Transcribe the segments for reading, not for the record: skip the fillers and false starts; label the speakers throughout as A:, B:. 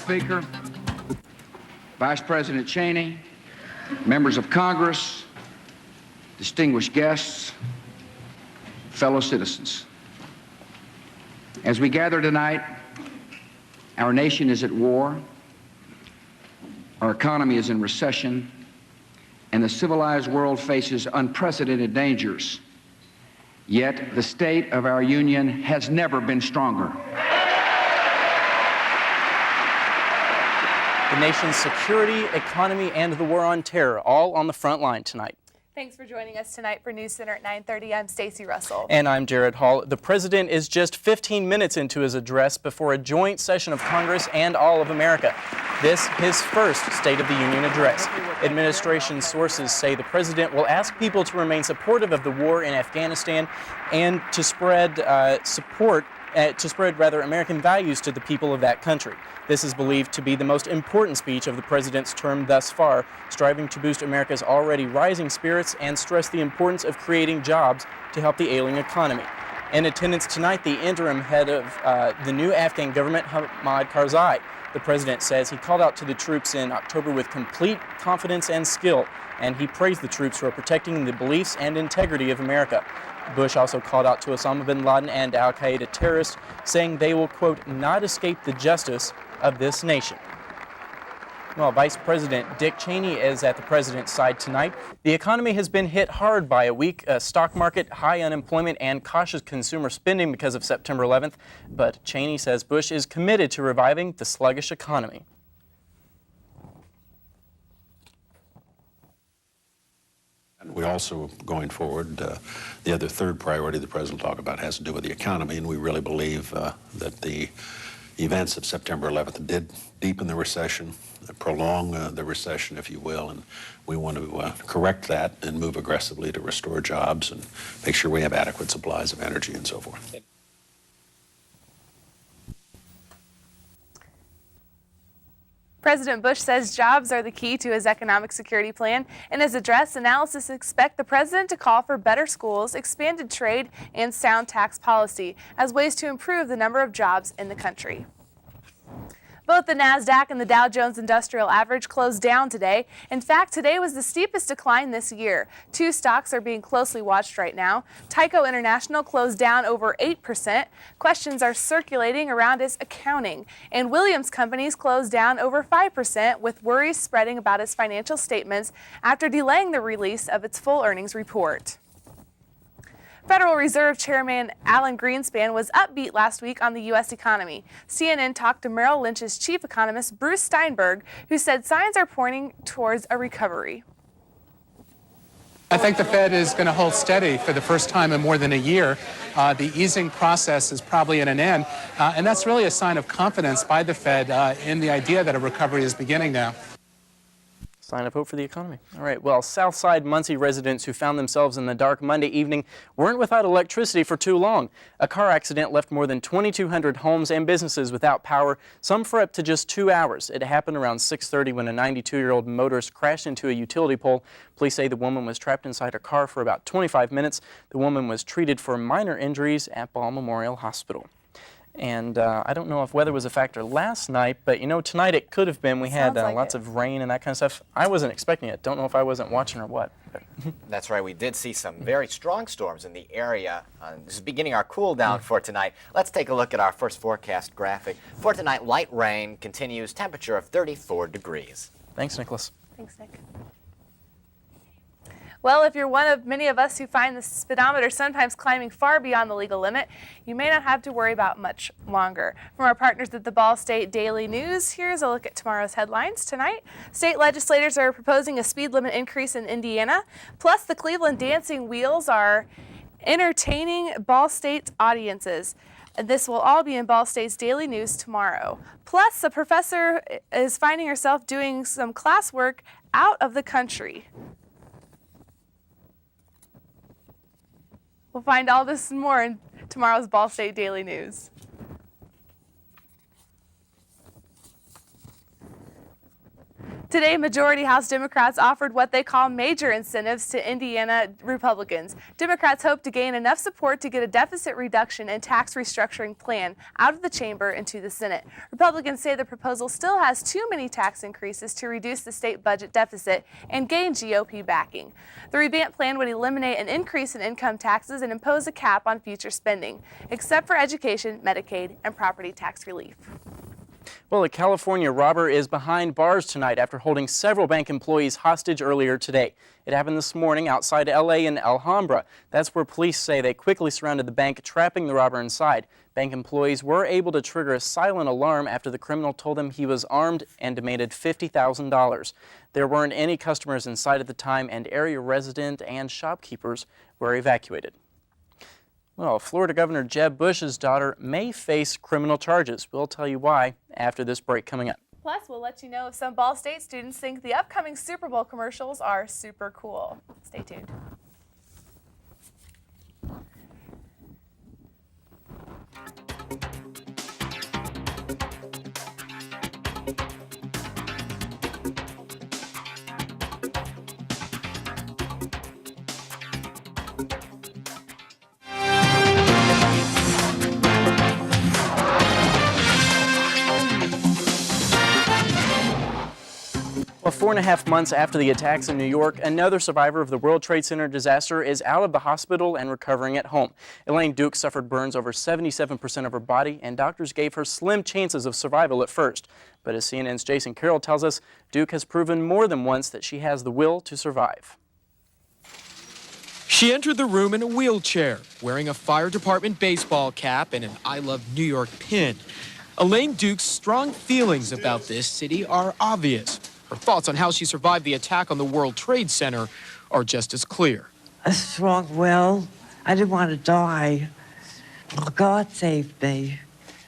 A: Speaker, Vice President Cheney, members of Congress, distinguished guests, fellow citizens. As we gather tonight, our nation is at war, our economy is in recession, and the civilized world faces unprecedented dangers. Yet the state of our union has never been stronger.
B: The nation's security, economy, and the war on terror all on the front line tonight.
C: Thanks for joining us tonight for NewsCenter at 9:30. I'm Stacey Russell.
B: And I'm Jared Hall. The president is just 15 minutes into his address before a joint session of Congress and all of America. This his first State of the Union address. Administration sources say the president will ask people to remain supportive of the war in Afghanistan and to spread American values to the people of that country. This is believed to be the most important speech of the president's term thus far, striving to boost America's already rising spirits and stress the importance of creating jobs to help the ailing economy. In attendance tonight, the interim head of the new Afghan government, Hamid Karzai. The president says he called out to the troops in October with complete confidence and skill, and he praised the troops for protecting the beliefs and integrity of America. Bush also called out to Osama bin Laden and al-Qaeda terrorists, saying they will, quote, not escape the justice of this nation. Well, Vice President Dick Cheney is at the president's side tonight. The economy has been hit hard by a weak stock market, high unemployment, and cautious consumer spending because of September 11th. But Cheney says Bush is committed to reviving the sluggish economy.
D: We also, going forward, the other third priority the president will talk about has to do with the economy, and we really believe that the events of September 11th did deepen the recession, prolong the recession, if you will, and we want to correct that and move aggressively to restore jobs and make sure we have adequate supplies of energy and so forth.
C: President Bush says jobs are the key to his economic security plan. In his address, analysts expect the president to call for better schools, expanded trade, and sound tax policy as ways to improve the number of jobs in the country. Both the NASDAQ and the Dow Jones Industrial Average closed down today. In fact, today was the steepest decline this year. Two stocks are being closely watched right now. Tyco International closed down over 8%. Questions are circulating around its accounting. And Williams Companies closed down over 5%, with worries spreading about its financial statements after delaying the release of its full earnings report. Federal Reserve Chairman Alan Greenspan was upbeat last week on the U.S. economy. CNN talked to Merrill Lynch's chief economist, Bruce Steinberg, who said signs are pointing towards a recovery.
E: I think the Fed is going to hold steady for the first time in more than a year. The easing process is probably at an end, and that's really a sign of confidence by the Fed in the idea that a recovery is beginning now.
B: Sign of hope for the economy. All right, well, Southside Muncie residents who found themselves in the dark Monday evening weren't without electricity for too long. A car accident left more than 2,200 homes and businesses without power, some for up to just 2 hours. It happened around 6:30 when a 92-year-old motorist crashed into a utility pole. Police say the woman was trapped inside her car for about 25 minutes. The woman was treated for minor injuries at Ball Memorial Hospital. And I don't know if weather was a factor last night, but, you know, tonight it could have been. We had lots of rain and that kind of stuff. I wasn't expecting it. Don't know if I wasn't watching or what.
F: That's right. We did see some very strong storms in the area. This is beginning our cool down for tonight. Let's take a look at our first forecast graphic. For tonight, light rain continues, temperature of 34 degrees.
B: Thanks, Nicholas.
C: Thanks, Nick. Well, if you're one of many of us who find the speedometer sometimes climbing far beyond the legal limit, you may not have to worry about much longer. From our partners at the Ball State Daily News, here's a look at tomorrow's headlines tonight. State legislators are proposing a speed limit increase in Indiana. Plus, the Cleveland Dancing Wheels are entertaining Ball State audiences. This will all be in Ball State's Daily News tomorrow. Plus, a professor is finding herself doing some classwork out of the country. We'll find all this and more in tomorrow's Ball State Daily News. Today, majority House Democrats offered what they call major incentives to Indiana Republicans. Democrats hope to gain enough support to get a deficit reduction and tax restructuring plan out of the chamber and to the Senate. Republicans say the proposal still has too many tax increases to reduce the state budget deficit and gain GOP backing. The revamped plan would eliminate an increase in income taxes and impose a cap on future spending, except for education, Medicaid, and property tax relief.
B: Well, a California robber is behind bars tonight after holding several bank employees hostage earlier today. It happened this morning outside L.A. in Alhambra. That's where police say they quickly surrounded the bank, trapping the robber inside. Bank employees were able to trigger a silent alarm after the criminal told them he was armed and demanded $50,000. There weren't any customers inside at the time, and area resident and shopkeepers were evacuated. Well, Florida Governor Jeb Bush's daughter may face criminal charges. We'll tell you why after this break coming up.
C: Plus, we'll let you know if some Ball State students think the upcoming Super Bowl commercials are super cool. Stay tuned.
B: Well, 4.5 months after the attacks in New York, another survivor of the World Trade Center disaster is out of the hospital and recovering at home. Elaine Duch suffered burns over 77% of her body, and doctors gave her slim chances of survival at first. But as CNN's Jason Carroll tells us, Duch has proven more than once that she has the will to survive.
G: She entered the room in a wheelchair, wearing a fire department baseball cap and an I Love New York pin. Elaine Duch's strong feelings about this city are obvious. Her thoughts on how she survived the attack on the World Trade Center are just as clear.
H: A strong will. I didn't want to die. God saved me.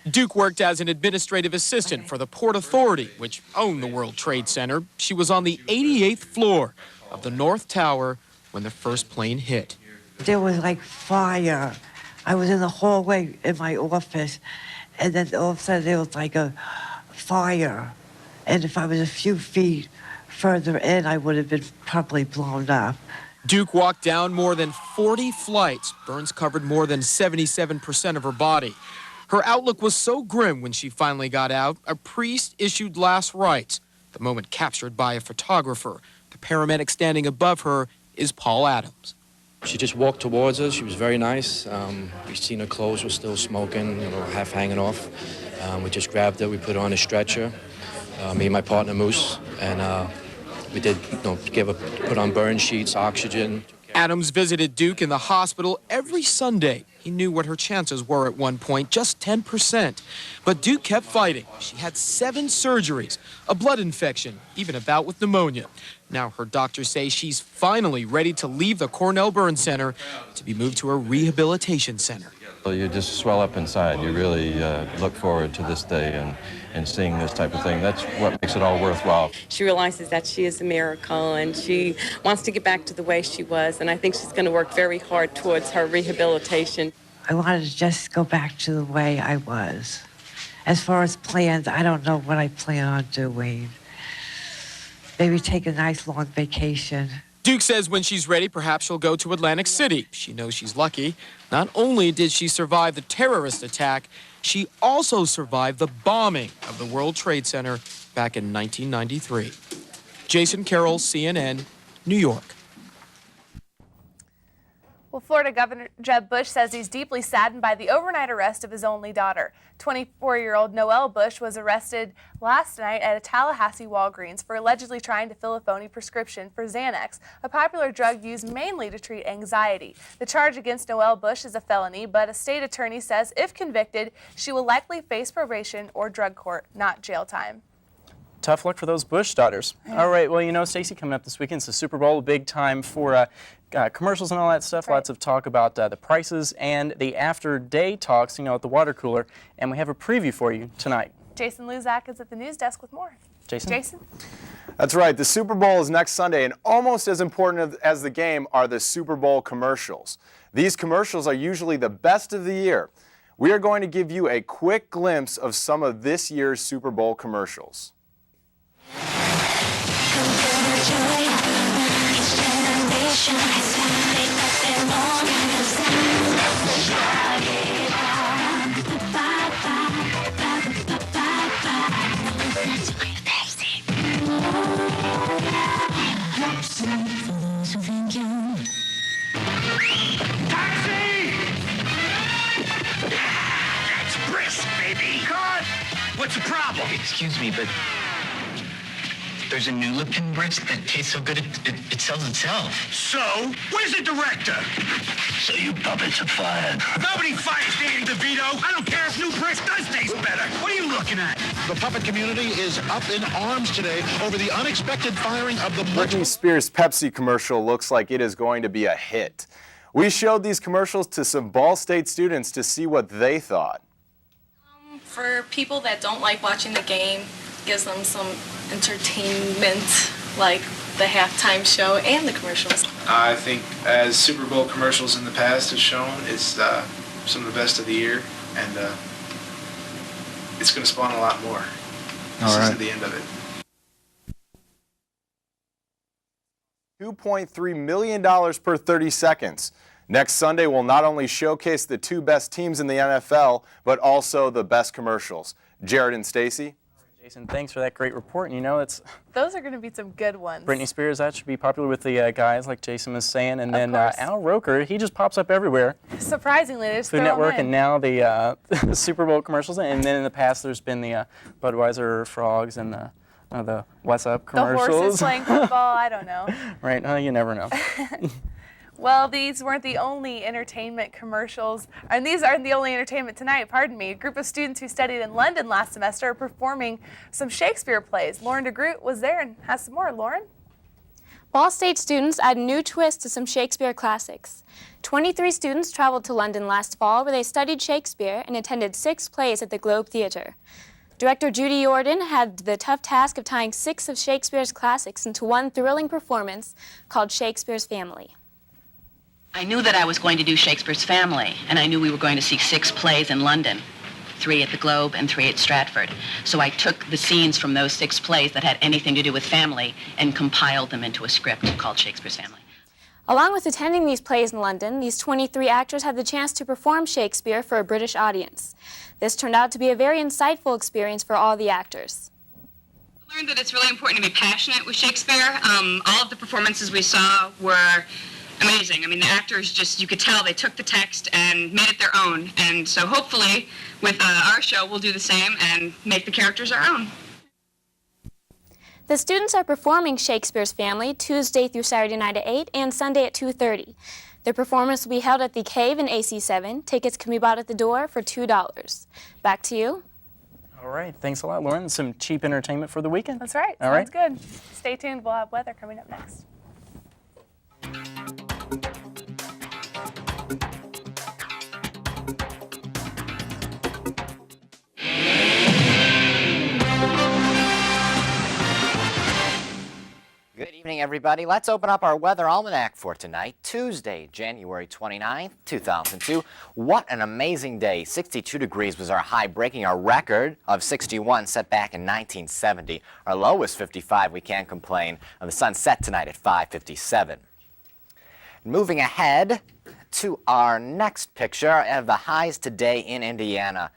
G: Duch worked as an administrative assistant for the Port Authority, which owned the World Trade Center. She was on the 88th floor of the North Tower when the first plane hit.
H: There was like fire. I was in the hallway in my office, and then all of a sudden there was like a fire. And if I was a few feet further in, I would have been probably blown up.
G: Duch walked down more than 40 flights. Burns covered more than 77% of her body. Her outlook was so grim when she finally got out, a priest issued last rites, the moment captured by a photographer. The paramedic standing above her is Paul Adams.
I: She just walked towards us. She was very nice. We seen her clothes were still smoking, half hanging off. We just grabbed her. We put her on a stretcher. Me and my partner Moose, and we did, put on burn sheets, oxygen.
G: Adams visited Duch in the hospital every Sunday. He knew what her chances were at one point, just 10%. But Duch kept fighting. She had 7 surgeries, a blood infection, even a bout with pneumonia. Now her doctors say she's finally ready to leave the Cornell Burn Center to be moved to a rehabilitation center.
J: You just swell up inside. You really look forward to this day and seeing this type of thing. That's what makes it all worthwhile.
K: She realizes that she is a miracle, and she wants to get back to the way she was, and I think she's going to work very hard towards her rehabilitation.
H: I wanted to just go back to the way I was. As far as plans, I don't know what I plan on doing. Maybe take a nice long vacation.
G: Duch says when she's ready, perhaps she'll go to Atlantic City. She knows she's lucky. Not only did she survive the terrorist attack, she also survived the bombing of the World Trade Center back in 1993. Jason Carroll, CNN, New York.
C: Well, Florida Governor Jeb Bush says he's deeply saddened by the overnight arrest of his only daughter. 24-year-old Noelle Bush was arrested last night at a Tallahassee Walgreens for allegedly trying to fill a phony prescription for Xanax, a popular drug used mainly to treat anxiety. The charge against Noelle Bush is a felony, but a state attorney says if convicted, she will likely face probation or drug court, not jail time.
B: Tough luck for those Bush daughters. All right, well, Stacey, coming up this weekend, it's the Super Bowl, a big time for commercials and all that stuff. Right. Lots of talk about the prices and the after-day talks, at the water cooler. And we have a preview for you tonight.
C: Jason Luzak is at the news desk with more. Jason?
L: That's right. The Super Bowl is next Sunday, and almost as important as the game are the Super Bowl commercials. These commercials are usually the best of the year. We are going to give you a quick glimpse of some of this year's Super Bowl commercials.
M: What's the problem? Excuse me, but there's a new Lipton brisk that tastes so good it sells itself. So? Where's the director? So you puppets are fired. Nobody fires Danny DeVito. I don't care if new brisk does taste better. What are you looking at?
N: The puppet community is up in arms today over the unexpected firing of the
L: Britney Spears' Pepsi commercial looks like it is going to be a hit. We showed these commercials to some Ball State students to see what they thought.
O: For people that don't like watching the game, gives them some entertainment, like the halftime show and the commercials.
P: I think, as Super Bowl commercials in the past have shown, it's some of the best of the year, and it's going to spawn a lot more. This isn't the end of it.
L: $2.3 million per 30 seconds. Next Sunday will not only showcase the two best teams in the NFL, but also the best commercials. Jared and Stacy.
B: Jason, thanks for that great report. And you know,
C: those are going to be some good ones.
B: Britney Spears, that should be popular with the guys, like Jason was saying. And then Al Roker, he just pops up everywhere.
C: Surprisingly, they just
B: Food
C: throw
B: Network,
C: him in.
B: and now the Super Bowl commercials. And then in the past, there's been the Budweiser frogs and the What's Up commercials.
C: The horses playing football, I don't know.
B: Right, you never know.
C: Well, these weren't the only entertainment commercials, and these aren't the only entertainment tonight, pardon me. A group of students who studied in London last semester are performing some Shakespeare plays. Lauren DeGroot was there and has some more. Lauren?
Q: Ball State students add a new twist to some Shakespeare classics. 23 students traveled to London last fall where they studied Shakespeare and attended 6 plays at the Globe Theatre. Director Judy Jordan had the tough task of tying 6 of Shakespeare's classics into one thrilling performance called Shakespeare's Family.
R: I knew that I was going to do Shakespeare's Family, and I knew we were going to see 6 plays in London, 3 at the Globe and 3 at Stratford. So I took the scenes from those 6 plays that had anything to do with family and compiled them into a script called Shakespeare's Family.
Q: Along with attending these plays in London, these 23 actors had the chance to perform Shakespeare for a British audience. This turned out to be a very insightful experience for all the actors.
S: I learned that it's really important to be passionate with Shakespeare. All of the performances we saw were amazing. I mean, the actors just, you could tell they took the text and made it their own. And so hopefully with our show, we'll do the same and make the characters our own.
Q: The students are performing Shakespeare's Family Tuesday through Saturday night at 8 and Sunday at 2:30. The performance will be held at the Cave in AC7. Tickets can be bought at the door for $2. Back to you.
B: All right, thanks a lot, Lauren. Some cheap entertainment for the weekend.
C: That's right.
B: All
C: Sounds good. Stay tuned. We'll have weather coming up next.
F: Good evening, everybody. Let's open up our weather almanac for tonight, Tuesday, January 29th, 2002. What an amazing day. 62 degrees was our high, breaking our record of 61 set back in 1970. Our low was 55. We can't complain. The sun set tonight at 5:57. Moving ahead to our next picture of the highs today in Indiana.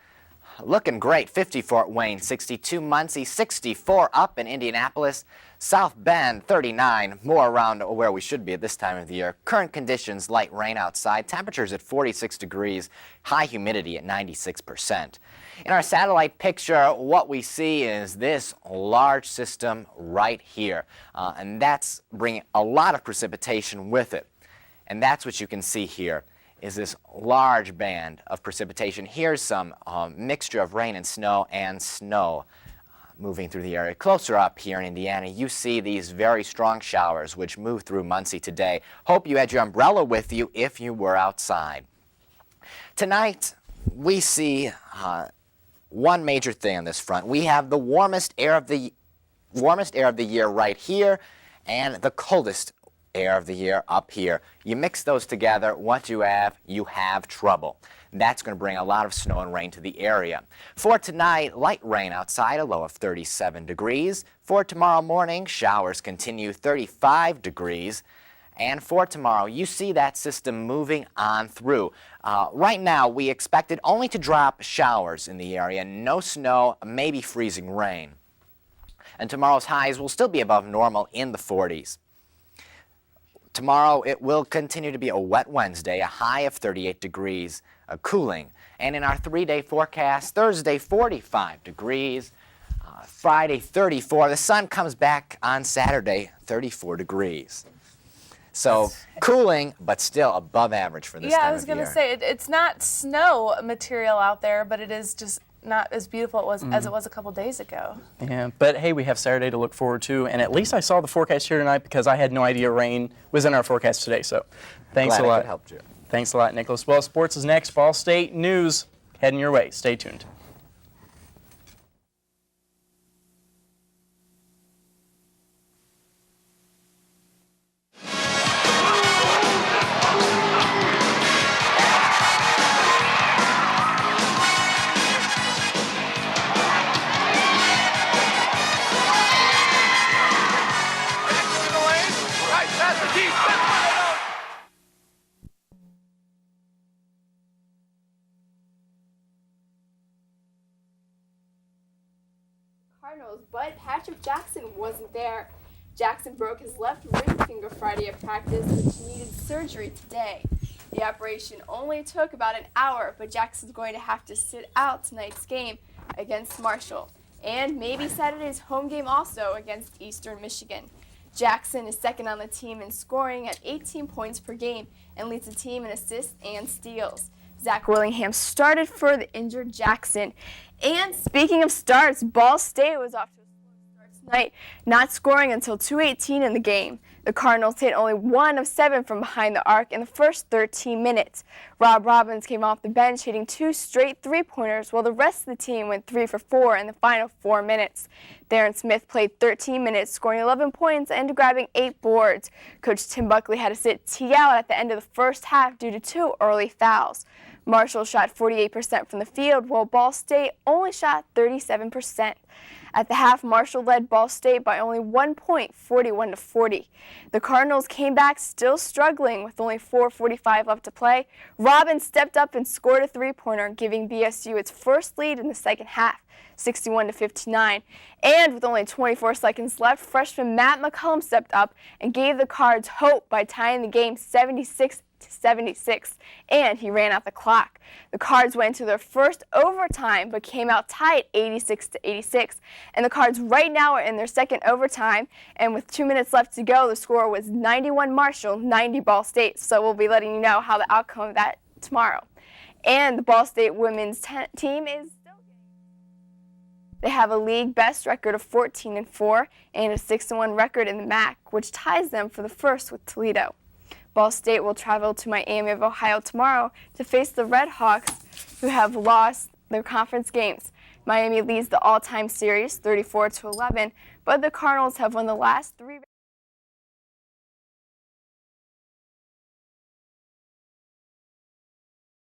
F: Looking great, 50 Fort Wayne, 62 Muncie, 64 up in Indianapolis, South Bend, 39, more around where we should be at this time of the year. Current conditions, light rain outside, temperatures at 46 degrees, high humidity at 96%. In our satellite picture, what we see is this large system right here, and that's bringing a lot of precipitation with it. And that's what you can see here, is this large band of precipitation. Here's some mixture of rain and snow moving through the area. Closer up here in Indiana, you see these very strong showers which move through Muncie today. Hope you had your umbrella with you if you were outside. Tonight, we see one major thing on this front. We have the warmest air of the year right here, and the coldest air of the year up here. You mix those together, what you have trouble. That's going to bring a lot of snow and rain to the area. For tonight, light rain outside, a low of 37 degrees. For tomorrow morning, showers continue, 35 degrees. And for tomorrow, you see that system moving on through. Right now, we expect it only to drop showers in the area, no snow, maybe freezing rain. And tomorrow's highs will still be above normal in the 40s. Tomorrow, it will continue to be a wet Wednesday, a high of 38 degrees, cooling. And in our 3-day forecast, Thursday, 45 degrees, Friday, 34. The sun comes back on Saturday, 34 degrees. So cooling, but still above average for this time of year.
C: Yeah, I was going to say, it's not snow material out there, but it is just not as beautiful as it was a couple days ago.
B: Yeah, but hey, we have Saturday to look forward to, and at least I saw the forecast here tonight because I had no idea rain was in our forecast today. So thanks a lot.
F: Glad I could help you.
B: Thanks a lot, Nicholas. Well, sports is next. Ball State news heading your way. Stay tuned.
T: Cardinals, but Patrick Jackson wasn't there. Jackson broke his left ring finger Friday at practice, which needed surgery today. The operation only took about an hour, but Jackson's going to have to sit out tonight's game against Marshall, and maybe Saturday's home game also against Eastern Michigan. Jackson is second on the team in scoring at 18 points per game and leads the team in assists and steals. Zach Willingham started for the injured Jackson. And speaking of starts, Ball State was off to a slow start tonight, not scoring until 2:18 in the game. The Cardinals hit only 1 of 7 from behind the arc in the first 13 minutes. Rob Robbins came off the bench hitting 2 straight three-pointers, while the rest of the team went 3 for 4 in the final 4 minutes. Darren Smith played 13 minutes, scoring 11 points and grabbing 8 boards. Coach Tim Buckley had to sit T out at the end of the first half due to 2 early fouls. Marshall shot 48% from the field, while Ball State only shot 37%. At the half, Marshall led Ball State by only 1 point, 41-40. The Cardinals came back still struggling with only 4:45 left to play. Robbins stepped up and scored a three-pointer, giving BSU its first lead in the second half, 61-59. And with only 24 seconds left, freshman Matt McCollum stepped up and gave the Cards hope by tying the game 76-76, and he ran out the clock. The Cards went to their first overtime but came out tied 86-86, and the Cards right now are in their second overtime, and with 2 minutes left to go, the score was 91 Marshall, 90 Ball State. So we'll be letting you know how the outcome of that tomorrow. And the Ball State women's team is still they have a league best record of 14-4 and a 6-1 record in the MAC, which ties them for the first with Toledo. Ball State will travel to Miami of Ohio tomorrow to face the Red Hawks, who have lost their conference games. Miami leads the all-time series 34-11, but the Cardinals have won the last 3